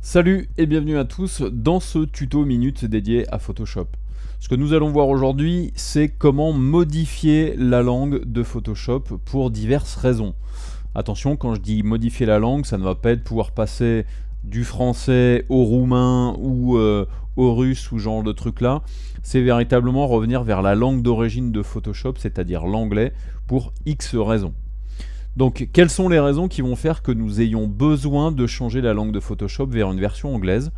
Salut et bienvenue à tous dans ce tuto minute dédié à Photoshop. Ce que nous allons voir aujourd'hui, c'est comment modifier la langue de Photoshop pour diverses raisons. Attention, quand je dis modifier la langue, ça ne va pas être pouvoir passer du français au roumain ou au russe ou genre de truc là. C'est véritablement revenir vers la langue d'origine de Photoshop, c'est-à-dire l'anglais, pour X raisons. Donc, quelles sont les raisons qui vont faire que nous ayons besoin de changer la langue de Photoshop vers une version anglaise?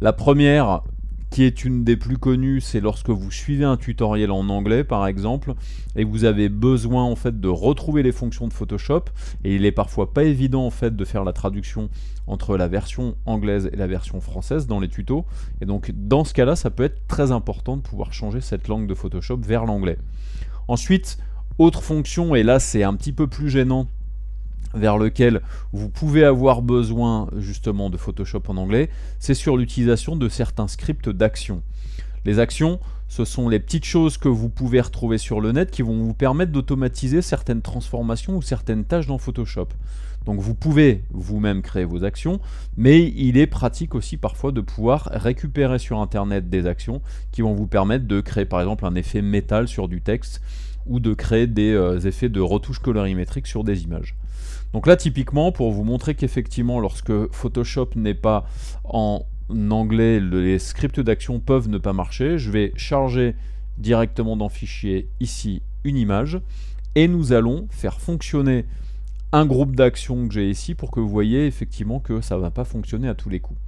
La première, qui est une des plus connues, c'est lorsque vous suivez un tutoriel en anglais, par exemple, et vous avez besoin en fait de retrouver les fonctions de Photoshop, et il est parfois pas évident en fait de faire la traduction entre la version anglaise et la version française dans les tutos, et donc dans ce cas-là, ça peut être très important de pouvoir changer cette langue de Photoshop vers l'anglais. Ensuite, autre fonction, et là c'est un petit peu plus gênant, vers lequel vous pouvez avoir besoin justement de Photoshop en anglais, c'est sur l'utilisation de certains scripts d'action. Les actions, ce sont les petites choses que vous pouvez retrouver sur le net qui vont vous permettre d'automatiser certaines transformations ou certaines tâches dans Photoshop. Donc vous pouvez vous-même créer vos actions, mais il est pratique aussi parfois de pouvoir récupérer sur Internet des actions qui vont vous permettre de créer par exemple un effet métal sur du texte ou de créer des effets de retouche colorimétrique sur des images. Donc là typiquement pour vous montrer qu'effectivement lorsque Photoshop n'est pas en anglais, les scripts d'action peuvent ne pas marcher, je vais charger directement dans fichier ici une image et nous allons faire fonctionner un groupe d'actions que j'ai ici pour que vous voyez effectivement que ça ne va pas fonctionner à tous les coups.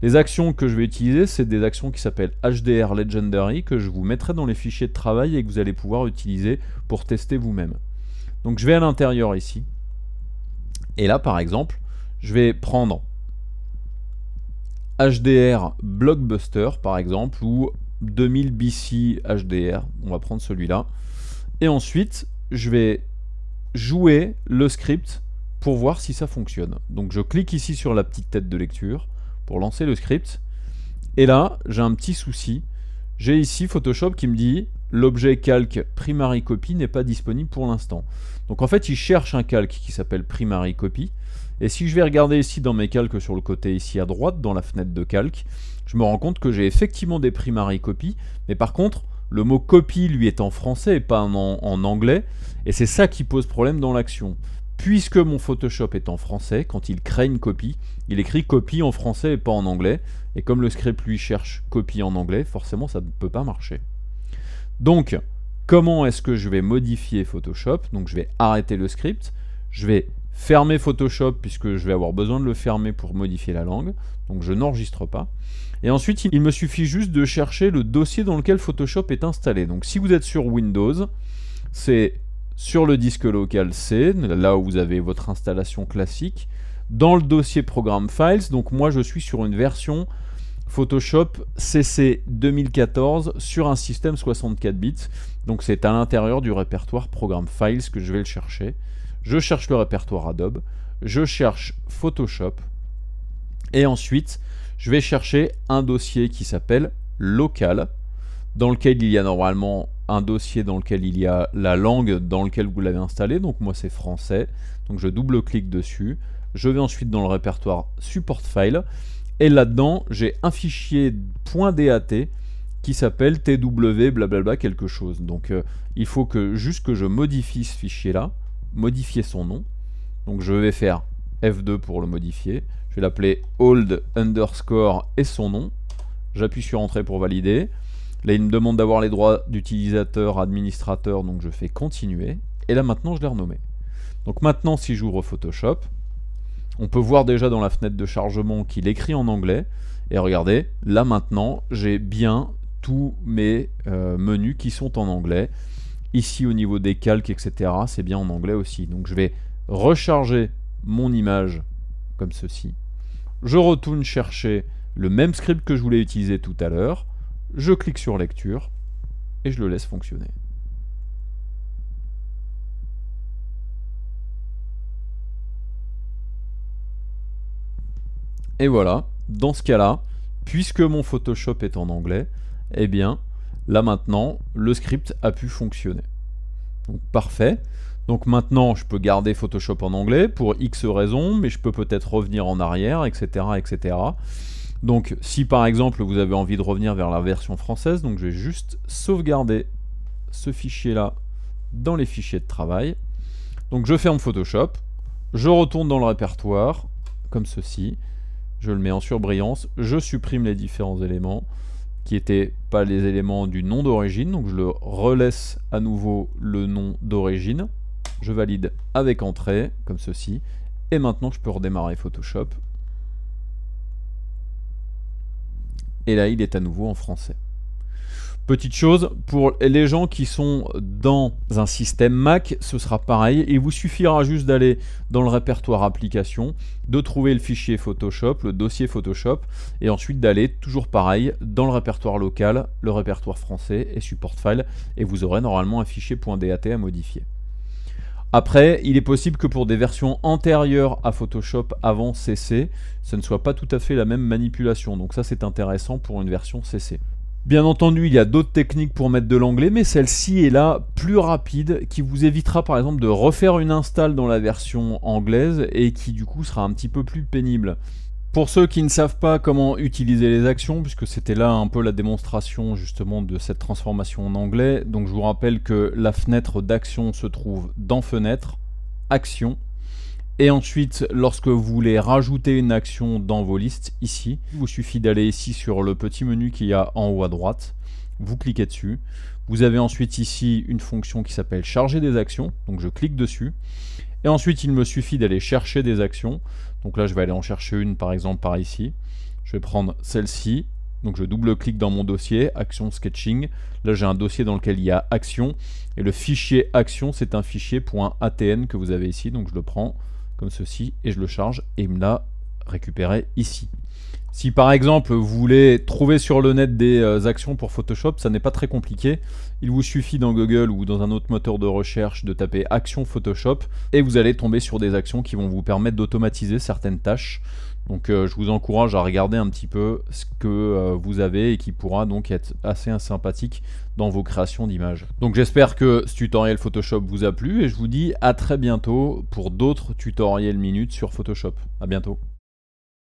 Les actions que je vais utiliser, c'est des actions qui s'appellent HDR Legendary, que je vous mettrai dans les fichiers de travail et que vous allez pouvoir utiliser pour tester vous-même. Donc je vais à l'intérieur ici, et là par exemple, je vais prendre HDR Blockbuster par exemple, ou 2000 BC HDR, on va prendre celui-là, et ensuite je vais jouer le script pour voir si ça fonctionne. Donc je clique ici sur la petite tête de lecture, pour lancer le script, et là j'ai un petit souci, j'ai ici Photoshop qui me dit l'objet calque primary copy n'est pas disponible pour l'instant. Donc en fait il cherche un calque qui s'appelle primary copy, et si je vais regarder ici dans mes calques sur le côté ici à droite dans la fenêtre de calque, je me rends compte que j'ai effectivement des primary copy, mais par contre le mot copy lui est en français et pas en anglais, et c'est ça qui pose problème dans l'action. Puisque mon Photoshop est en français, quand il crée une copie, il écrit copie en français et pas en anglais. Et comme le script lui cherche copie en anglais, forcément ça ne peut pas marcher. Donc, comment est-ce que je vais modifier Photoshop? Donc je vais arrêter le script, je vais fermer Photoshop puisque je vais avoir besoin de le fermer pour modifier la langue. Donc je n'enregistre pas. Et ensuite, il me suffit juste de chercher le dossier dans lequel Photoshop est installé. Donc si vous êtes sur Windows, c'est sur le disque local C, là où vous avez votre installation classique, dans le dossier Program Files. Donc moi je suis sur une version Photoshop CC 2014 sur un système 64 bits. Donc c'est à l'intérieur du répertoire Program Files que je vais le chercher. Je cherche le répertoire Adobe, je cherche Photoshop, et ensuite je vais chercher un dossier qui s'appelle Local, dans lequel il y a normalement un dossier dans lequel il y a la langue dans laquelle vous l'avez installé. Donc moi c'est français, donc je double-clique dessus, je vais ensuite dans le répertoire Support File, et là-dedans j'ai un fichier .dat qui s'appelle tw blablabla quelque chose. Donc il faut juste que je modifie ce fichier-là, modifier son nom. Donc je vais faire F2 pour le modifier, je vais l'appeler old underscore et son nom, j'appuie sur Entrée pour valider. Là, il me demande d'avoir les droits d'utilisateur, administrateur, donc je fais continuer. Et là, maintenant, je l'ai renommé. Donc maintenant, si j'ouvre Photoshop, on peut voir déjà dans la fenêtre de chargement qu'il écrit en anglais. Et regardez, là maintenant, j'ai bien tous mes menus qui sont en anglais. Ici, au niveau des calques, etc., c'est bien en anglais aussi. Donc je vais recharger mon image comme ceci. Je retourne chercher le même script que je voulais utiliser tout à l'heure. Je clique sur lecture et je le laisse fonctionner. Et voilà, dans ce cas-là, puisque mon Photoshop est en anglais, eh bien, là maintenant, le script a pu fonctionner. Donc parfait. Donc maintenant, je peux garder Photoshop en anglais pour X raisons, mais je peux peut-être revenir en arrière, etc., etc. Donc si par exemple vous avez envie de revenir vers la version française, donc je vais juste sauvegarder ce fichier-là dans les fichiers de travail. Donc je ferme Photoshop, je retourne dans le répertoire, comme ceci, je le mets en surbrillance, je supprime les différents éléments qui n'étaient pas les éléments du nom d'origine, donc je le relaisse à nouveau le nom d'origine, je valide avec entrée, comme ceci, et maintenant je peux redémarrer Photoshop. Et là, il est à nouveau en français. Petite chose, pour les gens qui sont dans un système Mac, ce sera pareil. Il vous suffira juste d'aller dans le répertoire applications, de trouver le fichier Photoshop, le dossier Photoshop, et ensuite d'aller, toujours pareil, dans le répertoire local, le répertoire français et support file, et vous aurez normalement un fichier .dat à modifier. Après, il est possible que pour des versions antérieures à Photoshop avant CC, ce ne soit pas tout à fait la même manipulation. Donc ça, c'est intéressant pour une version CC. Bien entendu, il y a d'autres techniques pour mettre de l'anglais, mais celle-ci est là plus rapide, qui vous évitera par exemple de refaire une install dans la version anglaise et qui du coup sera un petit peu plus pénible. Pour ceux qui ne savent pas comment utiliser les actions, puisque c'était là un peu la démonstration justement de cette transformation en anglais, donc je vous rappelle que la fenêtre d'action se trouve dans Fenêtre, Action, et ensuite lorsque vous voulez rajouter une action dans vos listes, ici, il vous suffit d'aller ici sur le petit menu qu'il y a en haut à droite, vous cliquez dessus, vous avez ensuite ici une fonction qui s'appelle Charger des actions, donc je clique dessus, et ensuite il me suffit d'aller chercher des actions. Donc là, je vais aller en chercher une, par exemple, par ici. Je vais prendre celle-ci. Donc je double-clique dans mon dossier, Action Sketching. Là, j'ai un dossier dans lequel il y a Action. Et le fichier Action, c'est un fichier .atn que vous avez ici. Donc je le prends comme ceci et je le charge. Et il me l'a récupéré ici. Si par exemple, vous voulez trouver sur le net des actions pour Photoshop, ça n'est pas très compliqué. Il vous suffit dans Google ou dans un autre moteur de recherche de taper Action Photoshop et vous allez tomber sur des actions qui vont vous permettre d'automatiser certaines tâches. Donc je vous encourage à regarder un petit peu ce que vous avez et qui pourra donc être assez sympathique dans vos créations d'images. Donc j'espère que ce tutoriel Photoshop vous a plu et je vous dis à très bientôt pour d'autres tutoriels minutes sur Photoshop. À bientôt.